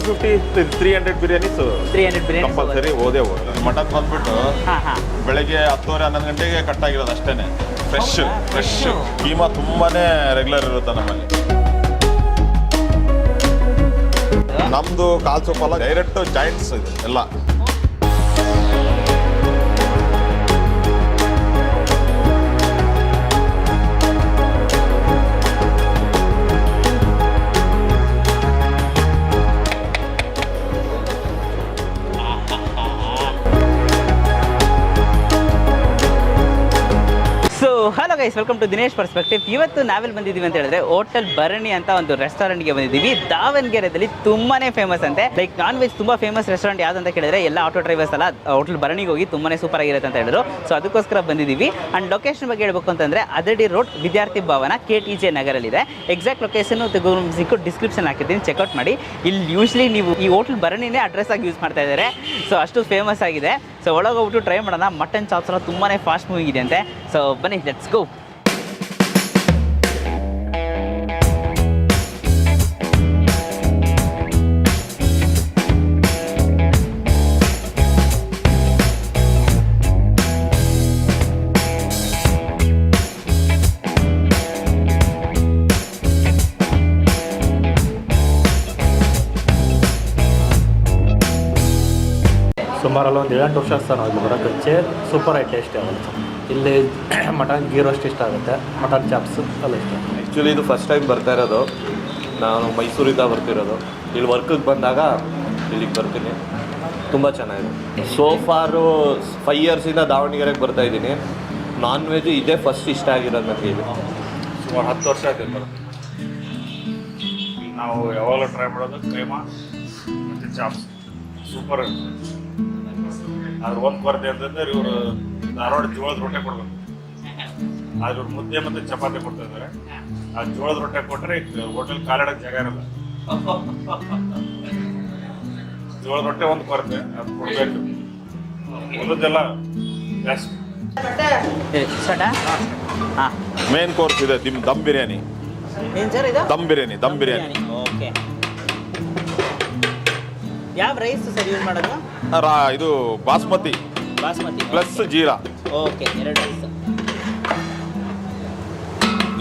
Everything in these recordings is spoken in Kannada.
250 300 ಬಿರಿಯಾನೀಸ್ 300 ಬಿರಿಯಾನಿ ಕಂಪಲ್ಸರಿ ಓದೇ ಮಟನ್ ಬಂದ್ಬಿಟ್ಟು ಬೆಳಗ್ಗೆ 10:30 11 ಗಂಟೆಗೆ ಕಟ್ ಆಗಿರೋದು ಅಷ್ಟೇನೆ. ಫ್ರೆಶ್ ಕೀಮಾ ತುಂಬಾನೇ ರೆಗ್ಯುಲರ್ ಇರುತ್ತೆ ನಮ್ಮಲ್ಲಿ. ನಮ್ದು ಕಾಲ್ ಸೂಪಲ್ಲ, ಡೈರೆಕ್ಟ್ ಜಾಯಿಂಟ್ಸ್ ಇದೆ ಎಲ್ಲ. Hello guys, welcome to Dinesh perspective. ಇವತ್ತು ನಾವೆಲ್ಲಿ ಬಂದಿದ್ದೀವಿ ಅಂತ ಹೇಳಿದ್ರೆ ಹೋಟೆಲ್ ಭರಣಿ ಅಂತ ಒಂದು ರೆಸ್ಟೋರೆಂಟ್ಗೆ ಬಂದಿದ್ದೀವಿ. ದಾವಣಗೆರೆಯಲ್ಲಿ ತುಂಬಾನೇ ಫೇಮಸ್ ಅಂತೆ. ಲೈಕ್ ನಾನ್ ವೆಜ್ ತುಂಬಾ ಫೇಮಸ್ ರೆಸ್ಟೋರೆಂಟ್ ಯಾವ್ದು ಅಂತ ಕೇಳಿದ್ರೆ ಎಲ್ಲ ಆಟೋ ಡ್ರೈವರ್ಸ್ ಎಲ್ಲ ಹೋಟೆಲ್ ಭರಣಿಗೆ ಹೋಗಿ ತುಂಬಾನೇ ಸೂಪರ್ ಆಗಿರುತ್ತೆ ಅಂತ ಹೇಳಿದ್ರು. ಸೊ ಅದಕ್ಕೋಸ್ಕರ ಬಂದಿದ್ದೀವಿ. ಅಂಡ್ ಲೊಕೇಶನ್ ಬಗ್ಗೆ ಹೇಳ್ಬೇಕು ಅಂತಂದ್ರೆ ಅದಡಿ ರೋಡ್ ವಿದ್ಯಾರ್ಥಿ ಭವನ KTJ ನಗರಲ್ಲಿದೆ. ಎಕ್ಸಾಕ್ಟ್ ಲೊಕೇಶನ್ ಸಿಕ್ಕು ಡಿಸ್ಕ್ರಿಪ್ಷನ್ ಹಾಕಿದ್ದೀನಿ, ಚೆಕ್ಔಟ್ ಮಾಡಿ. ಇಲ್ಲಿ ಯೂಶ್ವಲಿ ನೀವು ಈ ಹೋಟೆಲ್ ಭರಣಿನೇ ಅಡ್ರೆಸ್ ಆಗಿ ಯೂಸ್ ಮಾಡ್ತಾ ಇದ್ದಾರೆ. ಸೊ ಅಷ್ಟು ಫೇಮಸ್ ಆಗಿದೆ. ಸೊ ಒಳಗೆ ಹೋಗ್ಬಿಟ್ಟು ಟ್ರೈ ಮಾಡೋಣ. ಮಟನ್ ಚಾಪ್ಸ್ ಎಲ್ಲ ತುಂಬಾನೇ ಫಾಸ್ಟ್ ಮೂವಿಂಗ್ ಇದೆ ಅಂತೆ. ಸೊ ಬನ್ನಿ, ಲೆಟ್ಸ್ ಗೋ. ಸುಮಾರಲ್ಲ ಒಂದು 7-8 ವರ್ಷ ಆಯ್ತು ನಾವು ಇಲ್ಲಿ ಬರೋಕ್ಕೆ. ಸೂಪರ್ ಆಗಿ ಟೇಸ್ಟ್ ಆಗುತ್ತೆ. ಇಲ್ಲಿ ಮಟನ್ ಗೀ ರೋಸ್ಟ್ ಇಷ್ಟ ಆಗುತ್ತೆ, ಮಟನ್ ಚಾಪ್ಸ್ ಎಲ್ಲ ಇಷ್ಟ. ಆ್ಯಕ್ಚುಲಿ ಇದು ಫಸ್ಟ್ ಟೈಮ್ ಬರ್ತಾ ಇರೋದು. ನಾನು ಮೈಸೂರಿಂದ ಬರ್ತಿರೋದು. ಇಲ್ಲಿ ವರ್ಕಿಗೆ ಬಂದಾಗ ಇಲ್ಲಿಗೆ ಬರ್ತೀನಿ. ತುಂಬ ಚೆನ್ನಾಗಿದೆ. ಸೋಫಾರು 5 ಇಯರ್ಸಿಂದ ದಾವಣಗೆರೆಗೆ ಬರ್ತಾಯಿದ್ದೀನಿ. ನಾನ್ ವೆಜ್ ಇದೇ ಫಸ್ಟ್ ಇಷ್ಟ ಆಗಿರೋದು ನನಗೆ. ಇಲ್ಲಿ ಸುಮಾರು 10 ವರ್ಷ ಆಯ್ತು ಬರುತ್ತೆ. ನಾವು ಯಾವಾಗಲೂ ಟ್ರೈ ಮಾಡೋದು ಕೈಮಾ ಮತ್ತು ಚಾಪ್ಸ್ ಸೂಪರ್ ಇರುತ್ತೆ. ಅದ್ರ ಒಂದು ಕೊರತೆ ಅಂತಂದ್ರೆ ಇವರು ಧಾರವಾಡ ಜೋಳದ ರೊಟ್ಟೆ ಕೊಡ್ಬೇಕು. ಆದ್ರೆ ಇವ್ರು ಮುದ್ದೆ ಮತ್ತು ಚಪಾತಿ ಕೊಡ್ತಾ ಇದ್ದಾರೆ. ಆ ಜೋಳದ ರೊಟ್ಟೆ ಕೊಟ್ಟರೆ ಹೋಟೆಲ್ ಕಾಲಿಡೋಕ್ಕೆ ಜಾಗ ಇರಲ್ಲ. ಜೋಳದ ರೊಟ್ಟೆ ಒಂದು ಕೊರತೆ, ಅದು ಕೊಡಬೇಕು. ಉಳಿದೆಲ್ಲ ಜಾಸ್ತಿ. ಮೇನ್ ಕೋರ್ಸ್ ಇದೆ ದಮ್ ಬಿರಿಯಾನಿ. ದಮ್ ಬಿರಿಯಾನಿ. ಓಕೆ. ಯಾವ ರೈಸ್ ಸರ್ ಯೂಸ್ ಮಾಡೋದು? ಇದು basmati plus jeera. Okay, 2 rice.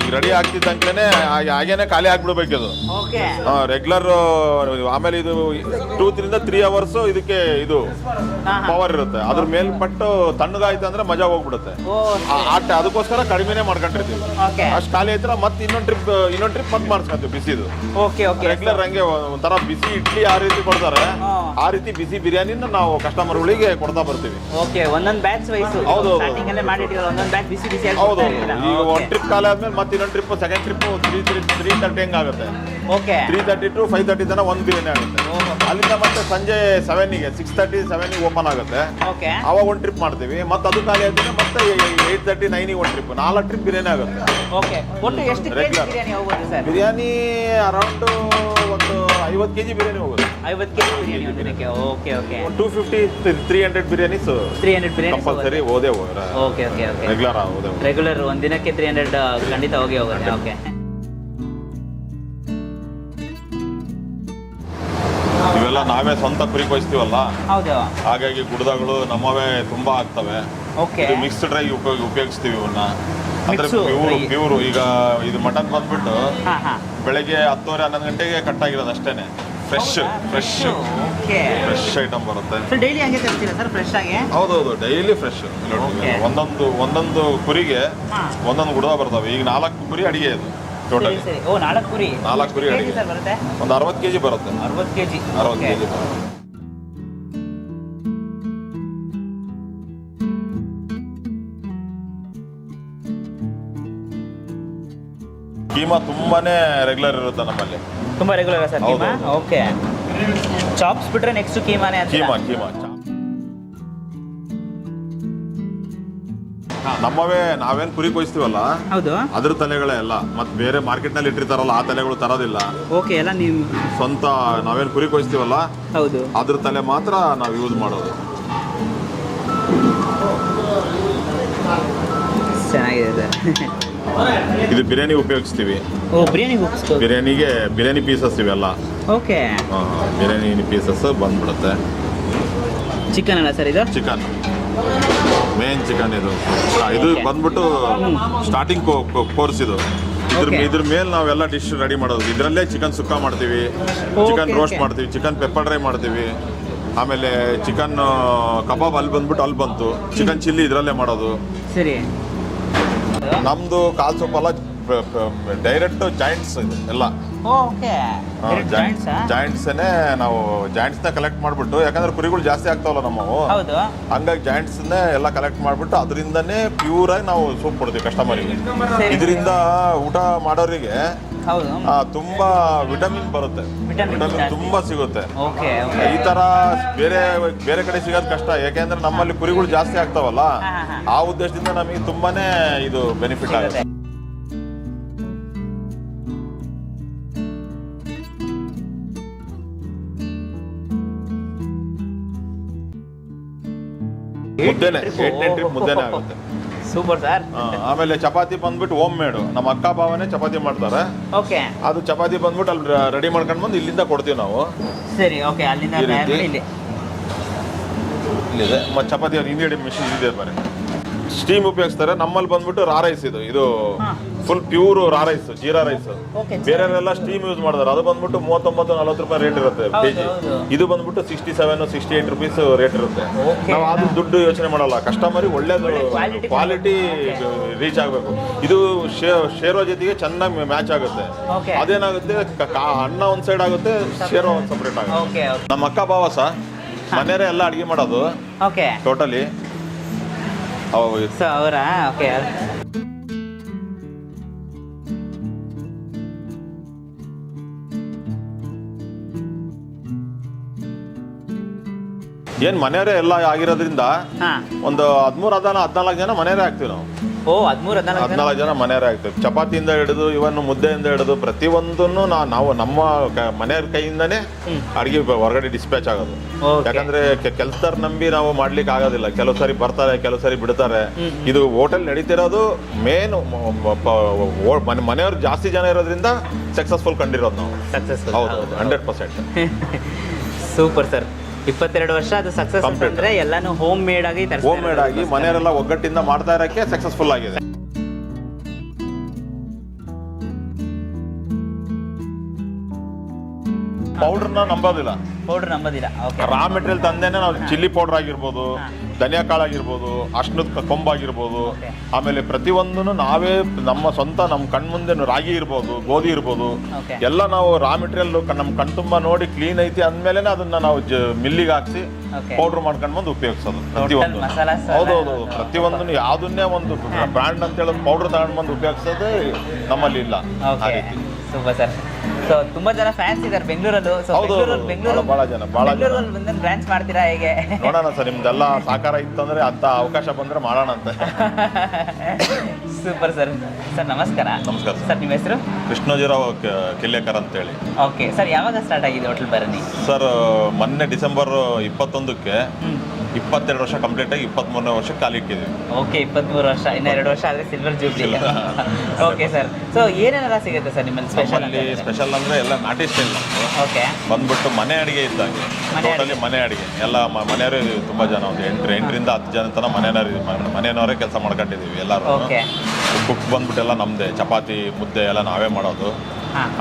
ಈಗ ರೆಡಿ ಆಗ್ತಿದ್ದಂಕ್ಲೇನೆ ಹಾಗೇನೆ ಖಾಲಿ ಆಗ್ಬಿಡ್ಬೇಕು ಅದು. ಓಕೆ. ರೆಗ್ಯುಲರ್. ಆಮೇಲೆ ಇದು 2-3 ಅವರ್ಸ್ ಇದಕ್ಕೆ ಇದು ಪವರ್ ಇರುತ್ತೆ. ಅದ್ರ ಮೇಲ್ಪಟ್ಟು ತಣ್ಣಗಾಯ್ತು ಅಂದ್ರೆ ಮಜಾ ಹೋಗ್ಬಿಡುತ್ತೆ. ಅದಕ್ಕೋಸ್ಕರ ಕಡಿಮೆನೆ ಮಾಡ್ಕೊಂಡಿರ್ತೀವಿ. ಅಷ್ಟು ಖಾಲಿ ಆಯ್ತರ ಮತ್ತೆ ಇನ್ನೊಂದು ಟ್ರಿಪ್ ಮತ್ತೆ ಮಾಡಿಸ್ಕೊಂತೀವಿ ಬಿಸಿದು. ರೆಗ್ಯುಲರ್ ಹಂಗೆ ಒಂಥರ ಬಿಸಿ ಇಡ್ಲಿ ಯಾವ ರೀತಿ ಕೊಡ್ತಾರೆ ಆ ರೀತಿ ಬಿಸಿ ಬಿರಿಯಾನಿನ ನಾವು ಕಸ್ಟಮರ್ಗಳಿಗೆ ಕೊಡ್ತಾ ಬರ್ತೀವಿ. ಒಂದೊಂದು ಬ್ಯಾಚ್ ವೈಸ್. ಹೌದು. ಒಂದೊಂದು ಬ್ಯಾಚ್ ಬಿಸಿ ಬಿಸಿ. ಹೌದು. ಈಗ ಒಂದು ಟ್ರಿಪ್ ಖಾಲಿ ಆದ್ಮೇಲೆ ಮತ್ತೆ ಇನ್ನೊಂದು ಟ್ರಿಪ್, ಸೆಕೆಂಡ್ ಟ್ರಿಪ್ 3:30 ಹೆಂಗಾಗುತ್ತೆ. 3:30 to 5:30 ತನಕ ಒಂದು ಬಿರಿಯಾನಿ ಆಗುತ್ತೆ. ಅಲ್ಲಿಂದ ಮತ್ತೆ ಸಂಜೆ 7ಗೆ 6:30 7ಗೆ ಓಪನ್ ಆಗುತ್ತೆ. ಅವಾಗ ಒಂದು ಟ್ರಿಪ್ ಮಾಡ್ತೀವಿ. ಮತ್ತೆ ಅದು ಖಾಲಿ ಆದ್ಮೇಲೆ ಮತ್ತೆ 8:30 9ಗೆ ಒಂದು ಟ್ರಿಪ್. 4 ಟ್ರಿಪ್ ಬಿರಿಯಾನಿ ಆಗುತ್ತೆ. ಬಿರಿಯಾನಿ ಅರೌಂಡ್ ಒಂದು 50 kg ಬಿರಿಯಾನಿ ಹೋಗುತ್ತೆ. 50 kg biryani. Okay. 250 300 biryanis 300 biryani compulsory ಓದೇ ರೆಗ್ಯುಲರ್ ಒಂದಿನಕ್ಕೆ 300 ಖಂಡಿತ ಹೋಗಿ ಹೋಗುತ್ತೆ. ಓಕೆ. ಇವೆಲ್ಲ ನಾವೇ ಸ್ವಂತ ಕುರಿ ಕೊಯ್ಸ್ತೀವಲ್ಲ, ಹೌದು. ಹಾಗಾಗಿ ಗುಡ್ದಗಳು ನಮ್ಮವೇ ತುಂಬಾ ಆಗ್ತವೆ. ಮಿಕ್ಸ್ಡ್ ಡ್ರೈ ಉಪಯೋಗಿಸ್ತೀವಿ ಇವನ್ನ. ಅಂದ್ರೆ ಪ್ಯೂರು. ಈಗ ಇದು ಮಟನ್ ಬಂದ್ಬಿಟ್ಟು ಬೆಳಗ್ಗೆ 10:30 11 ಗಂಟೆಗೆ ಕಟ್ ಆಗಿರೋದು ಅಷ್ಟೇನೆ. ಫ್ರೆಶ್ ಐಟಮ್ ಬರುತ್ತೆ. ಡೈಲಿ ಹಂಗೆ ತರ್ತೀರಾ ಸರ್? ಫ್ರೆಶ್ ಆಗಿ? ಹೌದೌದು, ಡೈಲಿ ಫ್ರೆಶ್. ಒಂದೊಂದು ಕುರಿಗೆ ಒಂದೊಂದು ಗುಡ್ದ ಬರ್ತವೆ. ಈಗ 4 ಕುರಿ ಅಡಿಗೆ ಇದು ಟೋಟಲ್. 4 ಕುರಿ ಅಡಿಗೆ ಒಂದು 60 kg ಬರುತ್ತೆ. 60 kg ಬರುತ್ತೆ. ಕೀಮಾ ತುಂಬಾನೇ ರೆಗ್ಯುಲರ್ ಇರುತ್ತೆ ನಮ್ಮಲ್ಲಿ. ತುಂಬಾ regular sir keema? Okay. Chops ಬಿಟ್ರೆ ನೆಕ್ಸ್ಟ್ ಕೀಮಾನೇ ಅಂತ? ಕೀಮಾ ನಮ್ಮವೇ. ನಾವೇನ್ ಕುರಿ ಕೊಯ್ಸ್ತೀವಲ್ಲ, ಹೌದು, ಅದ್ರ ತಲೆಗಳೇ ಎಲ್ಲ. ಮತ್ತೆ ಬೇರೆ ಮಾರ್ಕೆಟ್ ನಲ್ಲಿ ಇಟ್ಟಿರ್ತಾರಲ್ಲ ಆ ತಲೆಗಳು ತರೋದಿಲ್ಲ. ಓಕೆ. ಎಲ್ಲ ನೀವು ಸ್ವಂತ ನಾವೇನ್ ಕುರಿ ಕೊಯ್ಸ್ತೀವಲ್ಲ, ಹೌದು, ಅದ್ರ ತಲೆ ಮಾತ್ರ ನಾವು ಯೂಸ್ ಮಾಡೋದು. ಚೆನ್ನಾಗಿದೆ ಸರ್. ಇದು ಬಿರಿಯಾನಿ ಉಪಯೋಗಿಸ್ತೀವಿ. ಓ ಬಿರಿಯಾನಿ ಉಪ್ಪಿಸ್ತು. ಬಿರಿಯಾನಿ ಪೀಸಸ್ ಇವೆಲ್ಲ. ಓಕೆ. ಬಿರಿಯಾನಿ ಪೀಸಸ್ ಬಂದ್ಬಿಡುತ್ತೆ. ಚಿಕನ್ ಅಲ್ಲ ಸರ್ ಇದು? ಚಿಕನ್ ಮೇನ್ ಚಿಕನ್ ಇದು. ಇದು ಬಂದ್ಬಿಟ್ಟು ಸ್ಟಾರ್ಟಿಂಗ್ ಕೋರ್ಸ್ ಇದು. ಇದ್ರ ಮೇಲೆ ನಾವೆಲ್ಲ ಡಿಶ್ ರೆಡಿ ಮಾಡೋದು. ಇದರಲ್ಲೇ ಚಿಕನ್ ಸುಕ್ಕ ಮಾಡ್ತೀವಿ, ಚಿಕನ್ ರೋಸ್ಟ್ ಮಾಡ್ತೀವಿ, ಚಿಕನ್ ಪೆಪ್ಪರ್ ಡ್ರೈ ಮಾಡ್ತೀವಿ, ಆಮೇಲೆ ಚಿಕನ್ ಕಬಾಬ್ ಅಲ್ಲಿ ಬಂದ್ಬಿಟ್ಟು ಅಲ್ಲಿ ಬಂತು, ಚಿಕನ್ ಚಿಲ್ಲಿ ಇದರಲ್ಲೇ ಮಾಡೋದು. ಸರಿ. ನಮ್ದು ಕಾಲ್ ಸೊಪ್ಪಲ್ಲ ಡೈರೆಕ್ಟ್ ಜಾಯಿಂಟ್ಸ್ ಇದು ಎಲ್ಲ. ಓಕೆ. ಜಾಯಿಂಟ್ಸೇ ನಾವು ಜಾಯಿಂಟ್ಸ್ನ ಕಲೆಕ್ಟ್ ಮಾಡಿಬಿಟ್ಟು, ಯಾಕಂದ್ರೆ ಕುರಿಗಳು ಜಾಸ್ತಿ ಆಗ್ತಾವಲ್ಲ ನಮ್ಮವು, ಹೌದು. ಹಂಗಾಗಿ ಜಾಯಿಂಟ್ಸ್ನೇ ಎಲ್ಲ ಕಲೆಕ್ಟ್ ಮಾಡಿಬಿಟ್ಟು ಅದರಿಂದನೇ ಪ್ಯೂರಾಗಿ ನಾವು ಸೂಪ್ ಕೊಡ್ತೀವಿ ಕಸ್ಟಮರಿಗೆ. ಇದರಿಂದ ಊಟ ಮಾಡೋರಿಗೆ ಹೌದು ತುಂಬಾ ವಿಟಮಿನ್ ಬರುತ್ತೆ, ವಿಟಮಿನ್ ತುಂಬಾ ಸಿಗುತ್ತೆ. ಓಕೆ. ಈ ತರ ಬೇರೆ ಕಡೆ ಸಿಗೋದು ಕಷ್ಟ, ಯಾಕೆಂದ್ರೆ ನಮ್ಮಲ್ಲಿ ಕುರಿಗಳು ಜಾಸ್ತಿ ಆಗ್ತಾವಲ್ಲ, ಆ ಉದ್ದೇಶದಿಂದ ನಮಗೆ ತುಂಬಾನೇ ಇದು ಬೆನಿಫಿಟ್ ಆಗುತ್ತೆ. ಮುದ್ದೆನೆ 8 ಟ್ರಿಪ್ ಮುದ್ದೆನೆ ಆಗುತ್ತೆ. Super sir. ಆಮೇಲೆ ಚಪಾತಿ ಬಂದ್ಬಿಟ್ಟು ಹೋಮ್ ಮೇಡು, ನಮ್ಮ ಅಕ್ಕ ಭಾವನೆ ಚಪಾತಿ ಮಾಡ್ತಾರೆ. ಓಕೆ. ಅದು ಚಪಾತಿ ಬಂದ್ಬಿಟ್ಟು ಅಲ್ಲಿ ರೆಡಿ ಮಾಡ್ಕೊಂಡು ಬಂದು ಇಲ್ಲಿಂದ ಕೊಡ್ತೀವಿ ನಾವು. ಸರಿ. ಓಕೆ. ಅಲ್ಲಿಂದ ಇಲ್ಲಿದೆ ಮತ್ತೆ ಚಪಾತಿ ಇಂಗ್ರೀಡಿಯಂಟ್ ಮಿಷಿನ್ ಇದೆ ಬರೀ ಸ್ಟೀಮ್ ಉಪಯೋಗಿಸ್ತಾರೆ. ನಮ್ಮಲ್ಲಿ ಬಂದ್ಬಿಟ್ಟು ರಾ ರೈಸ್ ಇದು ಫುಲ್ ಪ್ಯೂರ್ ರಾ ರೈಸ್, ಜೀರಾ ರೈಸ್. ಬೇರೆಯವರೆಲ್ಲ ಸ್ಟೀಮ್ ಯೂಸ್ ಮಾಡಿದಾರೆ, ಅದು ಬಂದ್ಬಿಟ್ಟು 39-40 ರೂಪಾಯಿ ರೇಟ್ ಇರುತ್ತೆ ಕೆಜಿ. ಇದು ಬಂದ್ಬಿಟ್ಟು 67-68 ರುಪೀಸ್ ರೇಟ್ ಇರುತ್ತೆ. ನಾವು ಅದು ದುಡ್ಡು ಯೋಚನೆ ಮಾಡಲ್ಲ, ಕಸ್ಟಮರಿಗೆ ಒಳ್ಳೇದು ಕ್ವಾಲಿಟಿ ರೀಚ್ ಆಗಬೇಕು. ಇದು ಶೇರ್ವ ಜೊತೆಗೆ ಚೆನ್ನಾಗಿ ಮ್ಯಾಚ್ ಆಗುತ್ತೆ. ಅದೇನಾಗುತ್ತೆ, ಅನ್ನ ಒಂದ್ ಸೈಡ್ ಆಗುತ್ತೆ, ಶೇರ್ವ ಒಂದ್ ಸಪ್ರೇಟ್ ಆಗುತ್ತೆ. ನಮ್ಮ ಅಕ್ಕ ಭಾವ ಮನೆಯವರೇ ಎಲ್ಲ ಅಡಿಗೆ ಮಾಡೋದು ಟೋಟಲಿ ಅವರ. ಓಕೆ. ಏನ್ ಮನೆಯವರೇ ಎಲ್ಲ ಆಗಿರೋದ್ರಿಂದ ಒಂದು 13-14 ಜನ ಮನೆಯವರೇ ಆಗ್ತೀವಿ ನಾವು. ಓ 13-14 ಜನ ಮನೆಯವರೇ ಆಗ್ತೀವಿ. ಚಪಾತಿಯಿಂದ ಹಿಡಿದು ಇವನ್ ಮುದ್ದೆಯಿಂದ ಹಿಡಿದು ಪ್ರತಿಯೊಂದನ್ನು ನಾವು ನಮ್ಮ ಮನೆಯವ್ರ ಕೈಯಿಂದಾನೇ ಅಡಿಗೆ ಹೊರಗಡೆ ಡಿಸ್ಪ್ಯಾಚ್ ಆಗೋದು. ಯಾಕಂದ್ರೆ ಕೆಲ್ಸದಾರ ನಂಬಿ ನಾವು ಮಾಡ್ಲಿಕ್ಕೆ ಆಗೋದಿಲ್ಲ. ಕೆಲವು ಸರಿ ಬರ್ತಾರೆ, ಕೆಲವು ಸರಿ ಬಿಡ್ತಾರೆ. ಇದು ಹೋಟೆಲ್ ನಡೀತಿರೋದು ಮೇನ್ ಮನೆಯವ್ರು ಜಾಸ್ತಿ ಜನ ಇರೋದ್ರಿಂದ ಸಕ್ಸಸ್ಫುಲ್ ಕಂಡಿರೋದು ನಾವು. ಹೌದು 100%. Super sir. 22 ವರ್ಷ ಅದು ಸಕ್ಸಸ್ ಅಂದ್ರೆ ಎಲ್ಲಾನು ಹೋಮ್ ಮೇಡ್ ಆಗಿ ಮನೆಯವರೆಲ್ಲ ಒಗ್ಗಟ್ಟಿಂದ ಮಾಡ್ತಾ ಇರಕ್ಕೆ ಸಕ್ಸಸ್ಫುಲ್ ಆಗಿದೆ. ಪೌಡರ್ನ ನಂಬೋದಿಲ್ಲ. ರಾ ಮೆಟೀರಿಯಲ್ ತಂದೇನೆ ನಾವು ಚಿಲ್ಲಿ ಪೌಡರ್ ಆಗಿರ್ಬೋದು, ಧನಿಯಾ ಕಾಳು ಆಗಿರ್ಬೋದು, ಅರ್ಶಿನದ ಕೊಂಬಾಗಿರ್ಬೋದು, ಆಮೇಲೆ ಪ್ರತಿಯೊಂದನ್ನು ನಾವೇ ನಮ್ಮ ಸ್ವಂತ ನಮ್ಮ ಕಣ್ಮುಂದೆ ರಾಗಿ ಇರ್ಬೋದು, ಗೋಧಿ ಇರ್ಬೋದು, ಎಲ್ಲ ನಾವು ರಾ ಮೆಟೀರಿಯಲ್ ನಮ್ಮ ಕಣ್ತುಂಬ ನೋಡಿ ಕ್ಲೀನ್ ಐತಿ ಅಂದ್ಮೇಲೆ ಅದನ್ನ ನಾವು ಮಿಲ್ಲಿಗೆ ಹಾಕ್ಸಿ ಪೌಡರ್ ಮಾಡ್ಕೊಂಡು ಬಂದು ಉಪಯೋಗಿಸೋದು. ಪ್ರತಿಯೊಂದು ಹೌದೌದು, ಪ್ರತಿಯೊಂದನ್ನು ಯಾವುದನ್ನೇ ಒಂದು ಬ್ರ್ಯಾಂಡ್ ಅಂತ ಹೇಳೋದು ಪೌಡರ್ ತಗೊಂಡು ಬಂದು ಉಪಯೋಗಿಸೋದು ನಮ್ಮಲ್ಲಿ ಇಲ್ಲ. ಆ ರೀತಿ. Super sir. ಸೊ ತುಂಬಾ ಜನ ಫ್ಯಾನ್ಸ್ ಇದ್ದಾರೆ ಬೆಂಗಳೂರಲ್ಲೂ. ಬೆಂಗಳೂರು ಬಹಳ ಜನ ಬ್ರಾಂಚ್ ಮಾಡ್ತೀರಾ ಹೇಗೆ? ನೋಡೋಣ ಸರ್, ನಿಮ್ದೆಲ್ಲ ಸಹಕಾರ ಇತ್ತಂದ್ರೆ ಅಂತ ಅವಕಾಶ ಬಂದ್ರೆ ಮಾಡೋಣ ಅಂತ. Super sir. ಸರ್ ನಮಸ್ಕಾರ. ನಮಸ್ಕಾರ ಸರ್. ನಿಮ್ಮ ಹೆಸರು? ಕೃಷ್ಣೋಜಿರಾವ್ ಕಿಲ್ಲೇಕರ್ ಅಂತ ಹೇಳಿ. Okay sir. ಯಾವಾಗ ಸ್ಟಾರ್ಟ್ ಆಗಿದೆ ಹೋಟೆಲ್ ಭರಣಿ? ಸರ್ ಮೊನ್ನೆ ಡಿಸೆಂಬರ್ 21ಕ್ಕೆ 22 ವರ್ಷ ಕಂಪ್ಲೀಟ್ ಆಗಿ 23ನೇ ವರ್ಷಕ್ಕೆ ಕಾಲು ಇಟ್ಟಿದ್ದೀವಿ. ಓಕೆ. 23 ವರ್ಷ, ಇನ್ನು 2 ವರ್ಷ ಆದರೆ silver jubilee. Okay sir. So ಏನೆಲ್ಲ ಸಿಗುತ್ತೆ ಸರ್ ನಿಮ್ಮಲ್ಲಿ ಸ್ಪೆಷಲ್ ಅಂದ್ರೆ ಎಲ್ಲ ನಾಟಿ ಸ್ಟೈಲ್. ಓಕೆ. ಬಂದ್ಬಿಟ್ಟು ಮನೆ ಅಡಿಗೆ ಇದ್ದಂಗೆ, ಟೋಟಲಿ ಮನೆ ಅಡಿಗೆ. ಎಲ್ಲ ಮನೆಯವರೇ ತುಂಬಾ ಜನ, ಒಂದು 8ರಿಂದ 10 ಜನ ತನಕ ಮನೆಯವರೇ ಕೆಲಸ ಮಾಡ್ಕೊಂಡಿದ್ದೀವಿ ಎಲ್ಲರೂ. ಕುಕ್ ಬಂದ್ಬಿಟ್ಟು ಎಲ್ಲ ನಮ್ಮದೇ, ಚಪಾತಿ ಮುದ್ದೆ ಎಲ್ಲ ನಾವೇ ಮಾಡೋದು.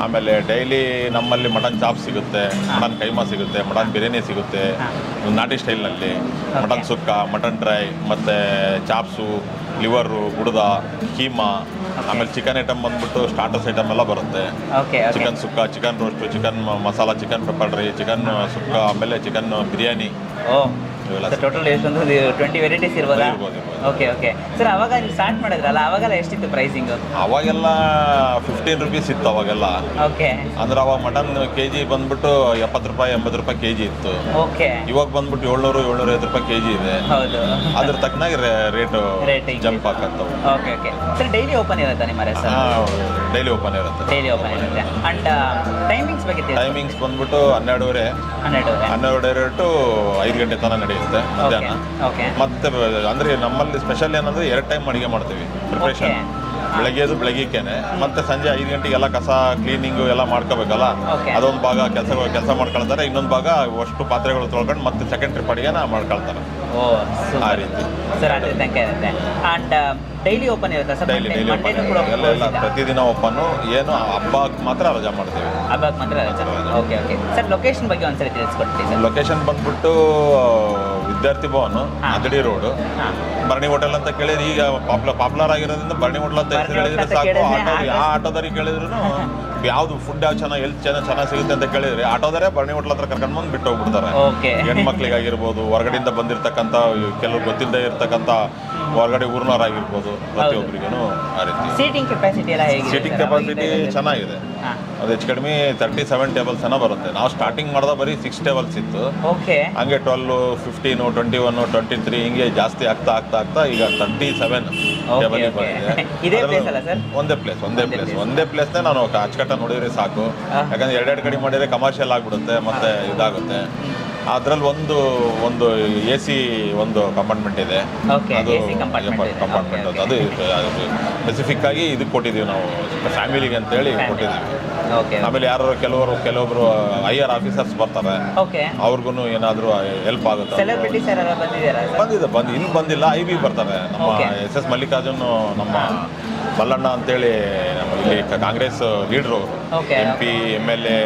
ಆಮೇಲೆ ಡೈಲಿ ನಮ್ಮಲ್ಲಿ ಮಟನ್ ಚಾಪ್ ಸಿಗುತ್ತೆ, ಮಟನ್ ಕೈಮಾ ಸಿಗುತ್ತೆ, ಮಟನ್ ಬಿರಿಯಾನಿ ಸಿಗುತ್ತೆ ನಾಟಿ ಸ್ಟೈಲ್ನಲ್ಲಿ, ಮಟನ್ ಸುಕ್ಕ, ಮಟನ್ ಡ್ರೈ, ಮತ್ತು ಚಾಪ್ಸು, ಲಿವರು, ಗುಡ್ದ, ಕೀಮಾ. ಆಮೇಲೆ ಚಿಕನ್ ಐಟಮ್ ಬಂದ್ಬಿಟ್ಟು ಸ್ಟಾರ್ಟರ್ಸ್ ಐಟಮ್ ಎಲ್ಲ ಬರುತ್ತೆ. Chicken sukka, chicken roast, chicken masala, chicken pepper dry, chicken sukka, ಆಮೇಲೆ ಚಿಕನ್ ಬಿರಿಯಾನಿ. ಟೋಟಲ್ ಎಷ್ಟೊಂದು 20 ವೆರೈಟೀಸ್ ಇರ್ಬೋದಾ? ಓಕೆ. Okay sir. ಅವಾಗ ನೀವು ಸ್ಟಾರ್ಟ್ ಮಾಡಿದ್ರಲ್ಲ, ಅವಾಗೆಲ್ಲ ಎಷ್ಟಿತ್ತು ಪ್ರೈಸಿಂಗು? ಅವಾಗೆಲ್ಲ 15 ರೂಪೀಸ್ ಇತ್ತು ಅವಾಗೆಲ್ಲ. ಓಕೆ. ಅಂದ್ರೆ ಅವಾಗ ಮಟನ್ ಕೆಜಿ ಬಂದ್ಬಿಟ್ಟು 70 ರೂಪಾಯಿ 80 ರೂಪಾಯಿ ಕೆಜಿ ಇತ್ತು. ಓಕೆ. ಇವಾಗ ಬಂದ್ಬಿಟ್ಟು 700-750 ರೂಪಾಯಿ ಕೆಜಿ ಇದೆ. ಹೌದು. ಅದ್ರ ತಕ್ಕನಾಗಿ ರೇಟ್ ಜಂಪ್ ಆಗತ್ತವು. Okay. Okay sir. Daily open ಇರುತ್ತೆ ನಿಮ್ಮ ರೆಸ್ಟೋರೆಂಟ್? ಡೈಲಿ ಓಪನ್ ಇರುತ್ತೆ. ಡೈಲಿ ಓಪನ್ ಇರುತ್ತೆ. ಅಂಡ್ ಟೈಮಿಂಗ್ಸ್ ಬಗ್ಗೆ? ಟೈಮಿಂಗ್ಸ್ ಬಂದ್ಬಿಟ್ಟು 12:30 ಟು 5 ಗಂಟೆ ತನಕ ನಡೆಯುತ್ತೆ ಮಧ್ಯಾಹ್ನ. ಮತ್ತೆ ಅಂದ್ರೆ ನಮ್ಮಲ್ಲಿ ಸ್ಪೆಷಲ್ ಏನಂದ್ರೆ 2 ಟೈಮ್ ಅಡಿಗೆ ಮಾಡ್ತೀವಿ ಪ್ರಿಪರೇಷನ್. ಬೆಳಗ್ಗೆನೆ ಮತ್ತೆ ಸಂಜೆ 5 ಗಂಟೆಗೆ ಎಲ್ಲ ಕಸ ಕ್ಲೀನಿಂಗು ಎಲ್ಲ ಮಾಡ್ಕೋಬೇಕಲ್ಲ, ಅದೊಂದು ಭಾಗ ಕೆಲಸ ಮಾಡ್ಕೊಳ್ತಾರೆ, ಇನ್ನೊಂದು ಭಾಗ ಅಷ್ಟು ಪಾತ್ರೆಗಳು ತೊಳ್ಕೊಂಡು ಮತ್ತೆ ಸೆಕೆಂಡ್ ಟ್ರಿಪ್ ಅಡಿಗೆನ ಮಾಡ್ಕೊಳ್ತಾರೆ. ಆ ರೀತಿ ಸರ್ ಅದೇ ತನಕ ಇರುತ್ತೆ. ಆ್ಯಂಡ್ ಡೈಲಿ ಓಪನ್ ಇರುತ್ತೆ ಸರ್? ಡೈಲಿ ಎಲ್ಲ ಪ್ರತಿದಿನ ಓಪನ್ನು, ಏನು ಹಬ್ಬಕ್ಕೆ ಮಾತ್ರ ರಜಾ ಮಾಡ್ತೀವಿ. ಹಬ್ಬಕ್ಕೆ ಮಾತ್ರ ರಜಾ. ಓಕೆ ಸರ್, ಲೊಕೇಶನ್ ಬಗ್ಗೆ ಒಂದ್ಸರಿ ತಿಳಿಸ್ಕೊಡ್ತೀವಿ ಸರ್. ಲೊಕೇಶನ್ ಬಂದ್ಬಿಟ್ಟು ವಿದ್ಯಾರ್ಥಿ ಭವನ್, ಅದಡಿ ರೋಡು, ಭರಣಿ ಹೋಟೆಲ್ ಅಂತ ಕೇಳಿದ್ರೆ ಈಗ ಪಾಪ್ಯುಲರ್ ಆಗಿರೋದ್ರಿಂದ ಭರಣಿ ಹೋಟೆಲ್ ಅಂತ ಹೆಸರು ಹೇಳಿದ್ರೆ ಸಾಕು. ಯಾವ ಆಟೋದವ್ರಿಗೆ ಕೇಳಿದ್ರು ಯಾವ್ದು ಫುಡ್ ಯಾವ ಚೆನ್ನಾಗಿ ಎಲ್ಲಿ ಚೆನ್ನಾಗಿ ಸಿಗುತ್ತೆ ಅಂತ ಕೇಳಿದ್ರೆ ಆಟೋದರೇ ಭರಣಿ ಹೋಟೆಲ್ ಹತ್ರ ಕರ್ಕೊಂಡು ಬಂದು ಬಿಟ್ಟು ಹೋಗ್ಬಿಡ್ತಾರೆ. ಹೆಣ್ಮಕ್ಳಿಗಾಗಿರ್ಬೋದು, ಹೊರಗಡೆಯಿಂದ ಬಂದಿರತಕ್ಕಂಥ ಕೆಲವು ಗೊತ್ತಿಲ್ಲದೆ ಇರ್ತಕ್ಕಂಥ ಹೊರಗಡೆ ಊರ್ನವರಾಗಿರ್ಬೋದು, ಪ್ರತಿಯೊಬ್ಬರಿಗೂ ಆ ರೀತಿ. ಸೀಟಿಂಗ್ ಕೆಪಾಸಿಟಿ ಎಲ್ಲ ಹೇಗೆ? ಸೀಟಿಂಗ್ ಕೆಪಾಸಿಟಿ ಚೆನ್ನಾಗಿದೆ. ಅದು ಹೆಚ್ಚು ಕಡಿಮೆ 37 ಟೇಬಲ್ಸ್ ಏನೋ ಬರುತ್ತೆ. ನಾವು ಸ್ಟಾರ್ಟಿಂಗ್ ಮಾಡಿದ ಬರೀ 6 ಟೇಬಲ್ಸ್ ಇತ್ತು. ಹಂಗೆ 12, 15, 21, 23 ಹಿಂಗೆ ಜಾಸ್ತಿ ಆಗ್ತಾ ಈಗ 37 ಟೇಬಲ್ ಬಂದಿದೆ. ಒಂದೇ ಪ್ಲೇಸ್ನೇ ನಾನು ಅಚ್ಚುಕಟ್ಟ ನೋಡಿದ್ರೆ ಸಾಕು. ಯಾಕಂದ್ರೆ 2 ಕಡೆ ಮಾಡಿದ್ರೆ ಕಮರ್ಷಿಯಲ್ ಆಗ್ಬಿಡುತ್ತೆ, ಮತ್ತೆ ಇದಾಗುತ್ತೆ. ಅದ್ರಲ್ಲಿ ಒಂದು AC ಒಂದು ಕಂಪಾರ್ಟ್ಮೆಂಟ್ ಇದೆ, ಅದು ಕಂಪಾರ್ಟ್ಮೆಂಟ್ ಅದು ಸ್ಪೆಸಿಫಿಕ್ ಆಗಿ ಇದಕ್ಕೆ ಕೊಟ್ಟಿದ್ದೀವಿ ನಾವು, ಫ್ಯಾಮಿಲಿಗೆ ಅಂತೇಳಿ ಕೊಟ್ಟಿದ್ದೀವಿ. ಆಮೇಲೆ ಕೆಲವೊಬ್ರು ಹೈಯರ್ ಆಫೀಸರ್ಸ್ ಬರ್ತಾರೆ, ಅವ್ರಿಗೂ ಏನಾದರೂ ಹೆಲ್ಪ್ ಆಗುತ್ತೆ. ಇಲ್ಲಿ ಬಂದಿಲ್ಲ, IB ಬರ್ತಾರೆ. ನಮ್ಮ SS ಮಲ್ಲಿಕಾರ್ಜುನ್, ನಮ್ಮ ಮಲ್ಲಣ್ಣ ಅಂತೇಳಿ ಇಲ್ಲಿ ಕಾಂಗ್ರೆಸ್ ಲೀಡ್ರು ಅವರು, MP MLA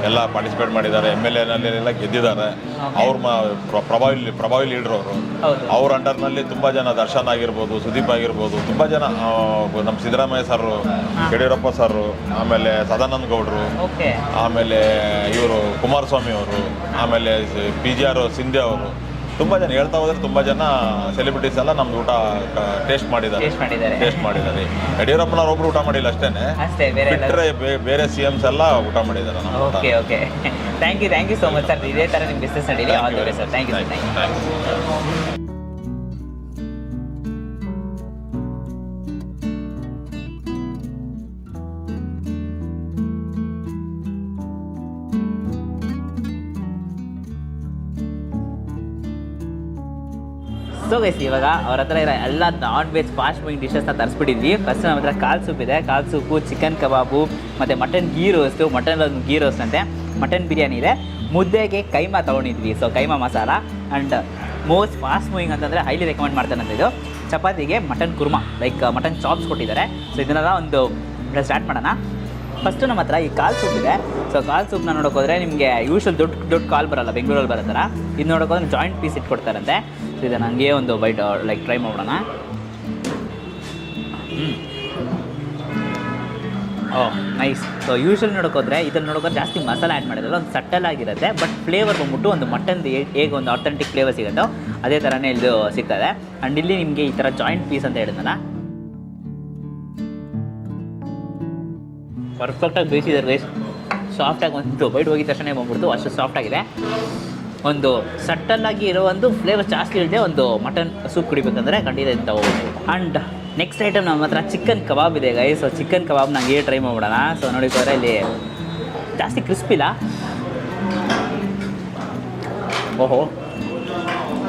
ಎಲ್ಲ ಪಾರ್ಟಿಸಿಪೇಟ್ ಮಾಡಿದ್ದಾರೆ. MLA ಗೆದ್ದಿದ್ದಾರೆ. ಅವ್ರ ಪ್ರಭಾವಿ ಲೀಡ್ರು ಅವರು. ಅವ್ರ ಅಂಡರ್ನಲ್ಲಿ ತುಂಬ ಜನ, ದರ್ಶನ್ ಆಗಿರ್ಬೋದು, ಸುದೀಪ್ ಆಗಿರ್ಬೋದು, ತುಂಬ ಜನ, ನಮ್ಮ ಸಿದ್ದರಾಮಯ್ಯ ಸರ್, ಯಡಿಯೂರಪ್ಪ ಸರ್, ಆಮೇಲೆ ಸದಾನಂದ ಗೌಡರು, ಆಮೇಲೆ ಇವರು ಕುಮಾರಸ್ವಾಮಿ ಅವರು, ಆಮೇಲೆ PGR ಸಿಂಧೆ ಅವರು, ತುಂಬ ಜನ ಹೇಳ್ತಾ ಹೋದ್ರೆ ತುಂಬ ಜನ ಸೆಲೆಬ್ರಿಟೀಸ್ ಎಲ್ಲ ನಮ್ದು ಊಟ ಟೇಸ್ಟ್ ಮಾಡಿದ್ದಾರೆ. ಯಡಿಯೂರಪ್ಪನವ್ರು ಒಬ್ರು ಊಟ ಮಾಡಿಲ್ಲ ಅಷ್ಟೇನೆ, ಬಿಟ್ಟರೆ ಬೇರೆ CMs ಎಲ್ಲ ಊಟ ಮಾಡಿದ್ದಾರೆ. Okay thank you so much sir. ಇದೇ ಥರ ನಿಮ್ಮ ಬಿಸ್ನೆಸ್ ನಡೀಲಿ. All the best sir. Thank you. So guys, ಇವಾಗ ಅವ್ರ ಹತ್ರ ಇರೋ ಎಲ್ಲ ನಾನ್ ವೆಜ್ ಫಾಸ್ಟ್ ಮೂವಿಂಗ್ ಡಿಶಸ್ನ ತರಿಸ್ಬಿಟ್ಟಿದ್ವಿ. ಫಸ್ಟ್ ನಮ್ಮ ಹತ್ರ ಕಾಲ್ ಸೂಪ್ ಇದೆ, ಕಾಲ್ ಸೂಪು, ಚಿಕನ್ ಕಬಾಬು, ಮತ್ತು mutton ghee roast, ghee roast ಅಂತೆ, ಮಟನ್ ಬಿರಿಯಾನಿ ಇದೆ, ಮುದ್ದೆಗೆ ಕೈಮಾ ತೊಗೊಂಡಿದ್ವಿ. So keema masala and most fast moving ಅಂತಂದರೆ ಹೈಲಿ ರೆಕಮೆಂಡ್ ಮಾಡ್ತಾನಂತ ಇದು ಚಪಾತಿಗೆ mutton korma, like mutton chops ಕೊಟ್ಟಿದ್ದಾರೆ. ಸೊ ಇದನ್ನೆಲ್ಲ ಒಂದು ಸ್ಟಾರ್ಟ್ ಮಾಡೋಣ. ಫಸ್ಟು ನಮ್ಮ ಹತ್ರ ಈ ಕಾಲ್ ಸೂಪ್ ಇದೆ. ಸೊ ಕಾಲ್ ಸೂಪ್ನ ನೋಡೋಕೋದ್ರೆ ನಿಮಗೆ ಯೂಶ್ವಲ್ ದೊಡ್ಡ ಕಾಲ್ ಬರೋಲ್ಲ, ಬೆಂಗಳೂರಲ್ಲಿ ಬರೋ ಥರ. ಇದು ನೋಡೋಕೋದ್ರೆ ಜಾಯಿಂಟ್ ಪೀಸ್ ಇಟ್ಕೊಡ್ತಾರಂತೆ. ಸೊ ಇದನ್ನು ಹಂಗೆ ಒಂದು ಬೈಟ್ ಲೈಕ್ ಟ್ರೈ ಮಾಡೋಣ. ನೈಸ್. ಸೊ ಯೂಶ್ವಲ್ ನೋಡೋಕೋದ್ರೆ ಇದನ್ನು ನೋಡೋಕೋದ್ರೆ ಜಾಸ್ತಿ ಮಸಾಲೆ ಆ್ಯಡ್ ಮಾಡಿದ್ರಲ್ಲ, ಒಂದು ಸಟ್ಟಲ್ ಆಗಿರುತ್ತೆ. ಬಟ್ ಫ್ಲೇವರ್ ಬಂದ್ಬಿಟ್ಟು ಒಂದು ಮಟನ್ದು ಹೇಗೆ ಒಂದು ಅಥೆಂಟಿಕ್ ಫ್ಲೇವರ್ ಸಿಗುತ್ತೋ ಅದೇ ಥರನೇ ಇದು ಸಿಗ್ತದೆ. ಆ್ಯಂಡ್ ಇಲ್ಲಿ ನಿಮಗೆ ಈ ಥರ ಜಾಯಿಂಟ್ ಪೀಸ್ ಅಂತ ಹೇಳಿದ್ನಲ್ಲ, ಪರ್ಫೆಕ್ಟಾಗಿ ಬೇಯಿಸಿದ್ದಾರೆ ಗೈಸ್. ಸಾಫ್ಟಾಗಿ ಒಂದು ಬೈಟ್ ಹೋಗಿದ ತಕ್ಷಣ ಬಂದ್ಬಿಡ್ತು, ಅಷ್ಟು ಸಾಫ್ಟಾಗಿದೆ. ಒಂದು ಸಟ್ಟಲ್ಲಾಗಿ ಇರೋ ಒಂದು ಫ್ಲೇವರ್ ಜಾಸ್ತಿ ಇಲ್ಲದೆ ಒಂದು ಮಟನ್ ಸೂಪ್ ಕುಡಿಬೇಕಂದ್ರೆ ಖಂಡಿತ ಇದು ತಗೋಬೋದು. ಆ್ಯಂಡ್ ನೆಕ್ಸ್ಟ್ ಐಟಮ್ ನಮ್ಮ ಹತ್ರ ಚಿಕನ್ ಕಬಾಬ್ ಇದೆ ಗೈಸ್. ಸೊ ಚಿಕನ್ ಕಬಾಬ್ ನಂಗೆ ಟ್ರೈ ಮಾಡ್ಬಿಡೋಣ. ಸೊ ನೋಡಿದ್ರೆ ಇಲ್ಲಿ ಜಾಸ್ತಿ ಕ್ರಿಸ್ಪಿಲ್ಲ. ಓಹೋ,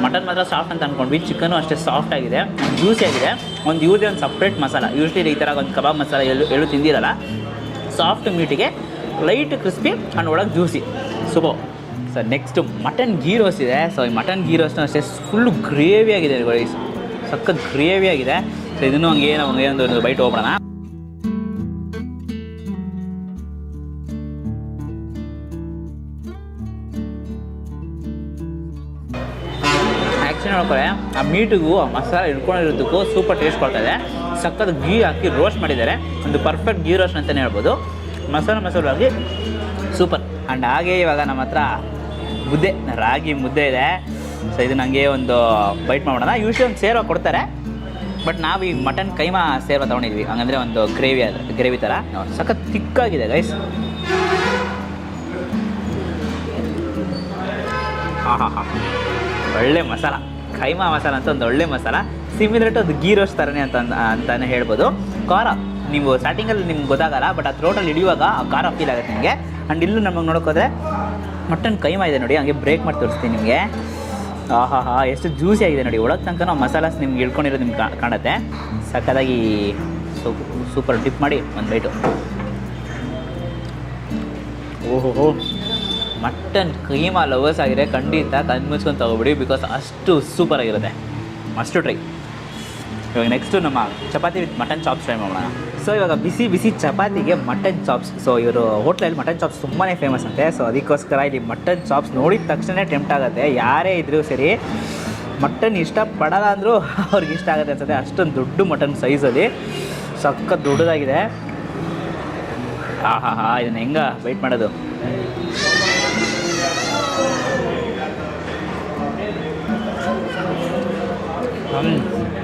ಮಟನ್ ಮಾತ್ರ ಸಾಫ್ಟ್ ಅಂತ ಅಂದ್ಕೊಂಡ್ವಿ, ಚಿಕನ್ನು ಅಷ್ಟೇ ಸಾಫ್ಟ್ ಆಗಿದೆ, ಜ್ಯೂಸಿ ಆಗಿದೆ. ಒಂದು ಇವ್ರದೇ ಒಂದು ಸಪ್ರೇಟ್ ಮಸಾಲ, ಯೂಶ್ವಲಿ ಈ ಥರ ಒಂದು ಕಬಾಬ್ ಮಸಾಲ ಎಲ್ಲೂ ತಿಂದಿರಲ್ಲ. ಸಾಫ್ಟ್ ಮೀಟಿಗೆ ಲೈಟ್ ಕ್ರಿಸ್ಪಿ ಆ್ಯಂಡ್ ಒಳಗೆ juicy, super. So next mutton ghee roast ಇದೆ. ಸೊ ಈ ಮಟನ್ ಗೀ ರೋಸ್ಟು ಅಷ್ಟೇ ಫುಲ್ಲು ಗ್ರೇವಿಯಾಗಿದೆ, ಸಖತ್ ಗ್ರೇವಿಯಾಗಿದೆ. ಸೊ ಇದನ್ನು ಹಂಗೆ ನಾವು ಒಂದು ಬೈಟ್ ಹೋಗೋಣ. ಆ್ಯಕ್ಚುಲಿ ನೋಡ್ಕೊಳೆ ಆ ಮೀಟಿಗೂ ಆ ಮಸಾಲ ಹಿಡ್ಕೊಂಡಿರೋದಕ್ಕೂ ಸೂಪರ್ ಟೇಸ್ಟ್ ಕೊಡ್ತಾಯಿದೆ. ಸಖತ್ ಗೀ ಹಾಕಿ ರೋಸ್ಟ್ ಮಾಡಿದ್ದಾರೆ, ಒಂದು ಪರ್ಫೆಕ್ಟ್ ಗೀ ರೋಸ್ಟ್ ಅಂತಲೇ ಹೇಳ್ಬೋದು. ಮಸಾಲಾಗಿ ಸೂಪರ್. ಆ್ಯಂಡ್ ಹಾಗೆ ಇವಾಗ ನಮ್ಮ ಹತ್ರ ಮುದ್ದೆ, ರಾಗಿ ಮುದ್ದೆ ಇದೆ. ಸೊ ಇದು ನನಗೆ ಒಂದು ಬೈಟ್ ಮಾಡೋಣ. ಯೂಶ್ವಲಿ ಒಂದು ಸೇರ್ವ ಕೊಡ್ತಾರೆ, ಬಟ್ ನಾವು ಈ ಮಟನ್ ಕೈಮಾ ಸೇರ್ವ ತೊಗೊಂಡಿದ್ವಿ, ಹಂಗಂದರೆ ಒಂದು ಗ್ರೇವಿ ಥರ ಸಖತ್ ತಿಕ್ಕಾಗಿದೆ ಗೈಸ್. ಒಳ್ಳೆ ಮಸಾಲ, ಕೈಮಾ ಮಸಾಲ ಅಂತ ಒಂದು ಒಳ್ಳೆ ಮಸಾಲ, ಸಿಮಿಲರ್ ಟು ಅದು ಗೀ ರೋಸ್ಟ್ ಥರನೇ ಅಂತಾನೆ ಹೇಳ್ಬೋದು. ಖಾರ ನೀವು ಸ್ಟಾರ್ಟಿಂಗಲ್ಲಿ ನಿಮ್ಗೆ ಗೊತ್ತಾಗಲ್ಲ, ಬಟ್ ಆ ಥ್ರೋಟಲ್ಲಿ ಹಿಡಿಯುವಾಗ ಆ ಖಾರ ಫೀಲ್ ಆಗುತ್ತೆ ನಿಮಗೆ. ಆ್ಯಂಡ್ ಇಲ್ಲೂ ನಮಗೆ ನೋಡೋಕೋದ್ರೆ ಮಟನ್ ಕೈಮಾ ಇದೆ ನೋಡಿ, ಹಂಗೆ ಬ್ರೇಕ್ ಮಾಡಿ ತೋರಿಸ್ತೀನಿ ನಿಮಗೆ. ಎಷ್ಟು ಜ್ಯೂಸಿ ಆಗಿದೆ ನೋಡಿ, ಒಳಗೆ ತನಕ ನಾವು ಮಸಾಲಾಸ್ ನಿಮ್ಗೆ ಇಳ್ಕೊಂಡಿರೋದು ನಿಮ್ಗೆ ಕಾಣುತ್ತೆ. ಸಕ್ಕತ್ತಾಗಿ ಸೊ ಸೂಪರ್ ಡಿಪ್ ಮಾಡಿ ಒಂದು ಬೈಟು. ಓಹೋ, ಮಟನ್ ಕೀಮಾ ಲವರ್ಸ್ ಆಗಿದೆ ಖಂಡಿತ ಕಣ್ಣು ಮುಚ್ಕೊಂಡು ತಗೋಬಿಡಿ, ಬಿಕಾಸ್ ಅಷ್ಟು ಸೂಪರ್ ಆಗಿರುತ್ತೆ. Must try. ಇವಾಗ ನೆಕ್ಸ್ಟು ನಮ್ಮ chapati with mutton chops try ಮಾಡೋಣ. ಸೊ ಇವಾಗ ಬಿಸಿ ಬಿಸಿ ಚಪಾತಿಗೆ ಮಟನ್ ಚಾಪ್ಸ್. ಸೊ ಇವರು ಹೋಟ್ಲಲ್ಲಿ ಮಟನ್ ಚಾಪ್ಸ್ ತುಂಬಾ ಫೇಮಸ್ ಅಂತೆ. ಸೊ ಅದಕ್ಕೋಸ್ಕರ ಇಲ್ಲಿ ಮಟನ್ ಚಾಪ್ಸ್ ನೋಡಿದ ತಕ್ಷಣ ಟೆಂಪ್ಟ್ ಆಗುತ್ತೆ. ಯಾರೇ ಇದ್ರೂ ಸರಿ ಮಟನ್ ಇಷ್ಟಪಡಲ್ಲ ಅಂದರೂ ಅವ್ರಿಗೆ ಇಷ್ಟ ಆಗುತ್ತೆ ಅನ್ಸುತ್ತೆ. ಅಷ್ಟೊಂದು ದೊಡ್ಡ ಮಟನ್ ಸೈಜಲ್ಲಿ ಸಖತ್ ದೊಡ್ಡದಾಗಿದೆ. ಹಾ ಇದನ್ನು ಹೆಂಗೆ ವೆಯ್ಟ್ ಮಾಡೋದು?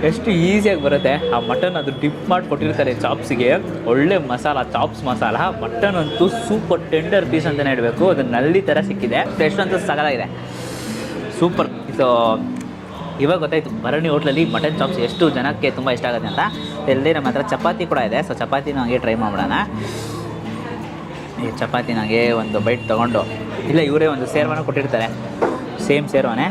ಎಷ್ಟು ಈಸಿಯಾಗಿ ಬರುತ್ತೆ. ಆ ಮಟನ್ ಅದು ಡಿಪ್ ಮಾಡಿ ಕೊಟ್ಟಿರ್ತಾರೆ ಚಾಪ್ಸಿಗೆ, ಒಳ್ಳೆ ಮಸಾಲ, ಚಾಪ್ಸ್ ಮಸಾಲ. ಮಟನ್ ಅಂತೂ ಸೂಪರ್ ಟೆಂಡರ್ ಪೀಸ್ ಅಂತಲೇ ಹೇಳಬೇಕು. ಅದು ನಲ್ಲಿ ಥರ ಸಿಕ್ಕಿದೆ. ಟೇಸ್ಟ್ ಅಂತೂ ಸಗಲಾಗಿದೆ, ಸೂಪರ್. ಸೊ ಇವಾಗ ಗೊತ್ತಾಯಿತು ಭರಣಿ ಹೋಟ್ಲಲ್ಲಿ ಮಟನ್ ಚಾಪ್ಸ್ ಎಷ್ಟು ಜನಕ್ಕೆ ತುಂಬ ಇಷ್ಟ ಆಗುತ್ತೆ ಅಂತ. ಎಲ್ಲೇ ನಮ್ಮ ಹತ್ರ ಚಪಾತಿ ಕೂಡ ಇದೆ. ಸೊ ಚಪಾತಿನ ಹಂಗೆ ಟ್ರೈ ಮಾಡೋಣ. ಈ ಚಪಾತಿನಾಗೆ ಒಂದು ಬೈಟ್ ತೊಗೊಂಡು, ಇಲ್ಲ ಇವರೇ ಒಂದು ಸೇರ್ವಾನ ಕೊಟ್ಟಿರ್ತಾರೆ, ಸೇಮ್ ಸೇರ್ವಾನೆ.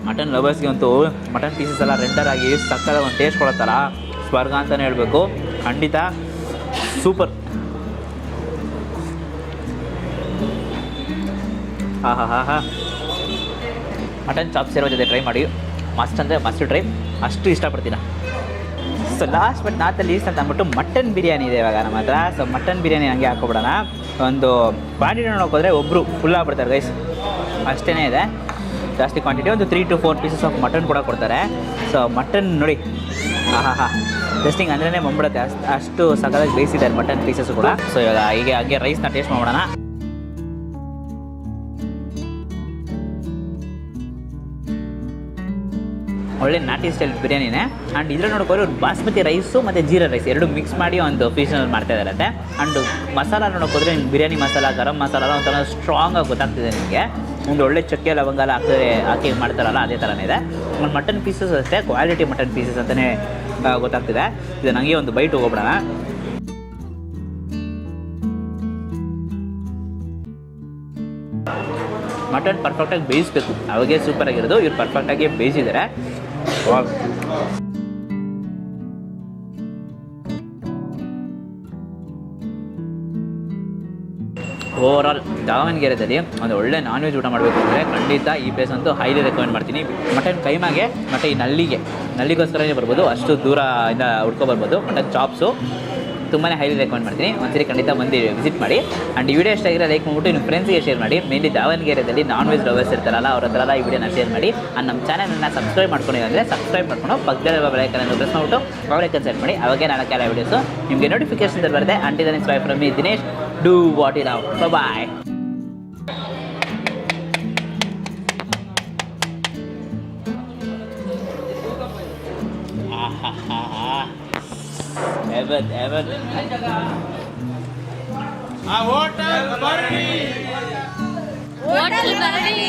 ಮಟನ್ ಲವರ್ಸ್ಗೆ ಅಂತೂ ಮಟನ್ ಪೀಸಸ್ ಎಲ್ಲ ರೆಂಡರ್ ಆಗಿ ಸಕ್ಕತ್ತಾಗಿ ಒಂದು ಟೇಸ್ಟ್ ಕೊಡುತ್ತಲ್ಲ, ಸ್ವರ್ಗ ಅಂತಲೇ ಹೇಳಬೇಕು. ಖಂಡಿತ ಸೂಪರ್. ಹಾ ಮಟನ್ ಚಾಪ್ಸ್ ಸೇರೋ ಜೊತೆ ಟ್ರೈ ಮಾಡಿ. ಮಸ್ಟ್ ಅಂದರೆ ಮಸ್ಟ್ ಟ್ರೈ, ಅಷ್ಟು ಇಷ್ಟಪಡ್ತೀನ. So last but not least ಅಂತ ಅಂದ್ಬಿಟ್ಟು ಮಟನ್ ಬಿರಿಯಾನಿ ಇದೆ ಇವಾಗ ನಮ್ಮ ಹತ್ರ. ಸೊ ಮಟನ್ ಬಿರಿಯಾನಿ ಹಂಗೆ ಹಾಕೊಬಿಡೋಣ. ಒಂದು ಕ್ವಾಂಟಿಟಿ ನೋಡೋಕೋದ್ರೆ ಒಬ್ಬರು ಫುಲ್ ಆಗ್ಬಿಡ್ತಾರೆ ಗೈಸ್, ಅಷ್ಟೇ ಇದೆ. ಜಾಸ್ತಿ ಕ್ವಾಂಟಿಟಿ, ಒಂದು 3 to 4 ಪೀಸಸ್ ಆಫ್ ಮಟನ್ ಕೂಡ ಕೊಡ್ತಾರೆ. ಸೊ ಮಟನ್ ನೋಡಿ, ಟೆಸ್ಟಿಂಗ್ ಅಂದ್ರೇ ಬಂದ್ಬಿಡುತ್ತೆ, ಅಷ್ಟು ಸಕ್ಕತ್ತಾಗಿ ಬೇಯಿಸಿದ್ದಾರೆ ಮಟನ್ ಪೀಸಸ್ ಕೂಡ. ಸೊ ಇವಾಗ ಹೀಗೆ ಹಾಗೆ ರೈಸ್ನ ಟೇಸ್ಟ್ ಮಾಡೋಣ. ಒಳ್ಳೆ ನಾಟಿ ಸ್ಟೈಲ್ ಬಿರಿಯಾನಿನೇ. ಆ್ಯಂಡ್ ಇದ್ರಲ್ಲಿ ನೋಡ್ಕೊಂಡು ಬಾಸ್ಮತಿ ರೈಸು ಮತ್ತು ಜೀರಾ ರೈಸ್ ಎರಡು ಮಿಕ್ಸ್ ಮಾಡಿ ಒಂದು ಫೀಸಲ್ಲಿ ಮಾಡ್ತಾ ಇದ್ದಾರಂತೆ. ಆ್ಯಂಡ್ ಮಸಾಲ ನೋಡೋಕೋದ್ರೆ ಬಿರಿಯಾನಿ ಮಸಾಲ, ಗರಂ ಮಸಾಲ ಒಂಥರ ಸ್ಟ್ರಾಂಗಾಗಿ ಗೊತ್ತಾಗ್ತಿದೆ ನಿಮಗೆ. ಒಂದು ಒಳ್ಳೆ ಚಕ್ಕೆ ಲವಂಗ ಎಲ್ಲ ಹಾಕಿ ಮಾಡ್ತಾರಲ್ಲ ಅದೇ ಥರನೇ ಇದೆ. ಒಂದು ಮಟನ್ ಪೀಸಸ್ ಅಷ್ಟೇ ಕ್ವಾಲಿಟಿ ಮಟನ್ ಪೀಸಸ್ ಅಂತಲೇ ಗೊತ್ತಾಗ್ತಿದೆ. ಇದು ನನಗೆ ಒಂದು ಬೈಟ್ ಹೋಗ್ಬಿಡೋಣ. ಮಟನ್ ಪರ್ಫೆಕ್ಟಾಗಿ ಬೇಯಿಸ್ಬೇಕು, ಅವಾಗೇ ಸೂಪರಾಗಿರೋದು. ಇವ್ರು ಪರ್ಫೆಕ್ಟಾಗಿ ಬೇಯಿಸಿದ್ದಾರೆ. ಓವರಾಲ್ ದಾವಣಗೆರೆಯಲ್ಲಿ ಒಂದು ಒಳ್ಳೆ ನಾನ್ ವೆಜ್ ಊಟ ಮಾಡಬೇಕು ಅಂದರೆ ಖಂಡಿತ ಈ ಪ್ಲೇಸ್ ಅಂತೂ ಹೈಲಿ ರೆಕಮೆಂಡ್ ಮಾಡ್ತೀನಿ. ಮಟನ್ ಕೈಮಾಗೆ ಮತ್ತು ಈ ನಲ್ಲಿಗೋಸ್ಕರನೇ ಬರ್ಬೋದು, ಅಷ್ಟು ದೂರದಿಂದ ಹುಡ್ಕೊಬರ್ಬೋದು. ಮಟನ್ ಚಾಪ್ಸು ತುಂಬಾ ಹೈಲಿ ರೆಕಮೆಂಡ್ ಮಾಡ್ತೀನಿ. ಒಂದ್ಸರಿ ಖಂಡಿತ ಬಂದು ವಿಸಿಟ್ ಮಾಡಿ. ಆ್ಯಂಡ್ ಈ ವಿಡಿಯೋ ಇಷ್ಟ ಆಗಿರೋ ಲೈಕ್ ಮಾಡಿಬಿಟ್ಟು ನಿಮ್ಮ ಫ್ರೆಂಡ್ಸ್ಗೆ ಶೇರ್ ಮಾಡಿ. ಮೇನ್ಲಿ ದಾವಣಗೆರೆಯಲ್ಲಿ ನಾನ್ ವೆಜ್ ಲವರ್ಸ್ ಇರ್ತಾರಲ್ಲ ಅವ್ರ ಹತ್ರ ಈ ವಿಡಿಯೋನ ಶೇರ್ ಮಾಡಿ. ಆ್ಯಂಡ್ ನಮ್ಮ ಚಾನಲನ್ನು ಸಬ್ಸ್ಕ್ರೈಬ್ ಮಾಡ್ಕೊಂಡಿದ್ರೆ ಸಬ್ಸ್ಕ್ರೈಬ್ ಮಾಡ್ಕೊಂಡು ಪಕ್ಕದಲ್ಲಿರುವ ಬೆಳಕನ್ನು ಪ್ರೆಸ್ ಮಾಡಿಬಿಟ್ಟು ಅವರೇ ಸೆಟ್ ಮಾಡಿ. ಅವಾಗೇ ನಾಳೆ ಕೆಲ ವೀಡಿಯೋಸು ನಿಮಗೆ ನೋಟಿಫಿಕೇಶನ್ ಬರುತ್ತೆ. Until then bye from me Dinesh. Do what you love. Bye. Heaven. Hotel Barani.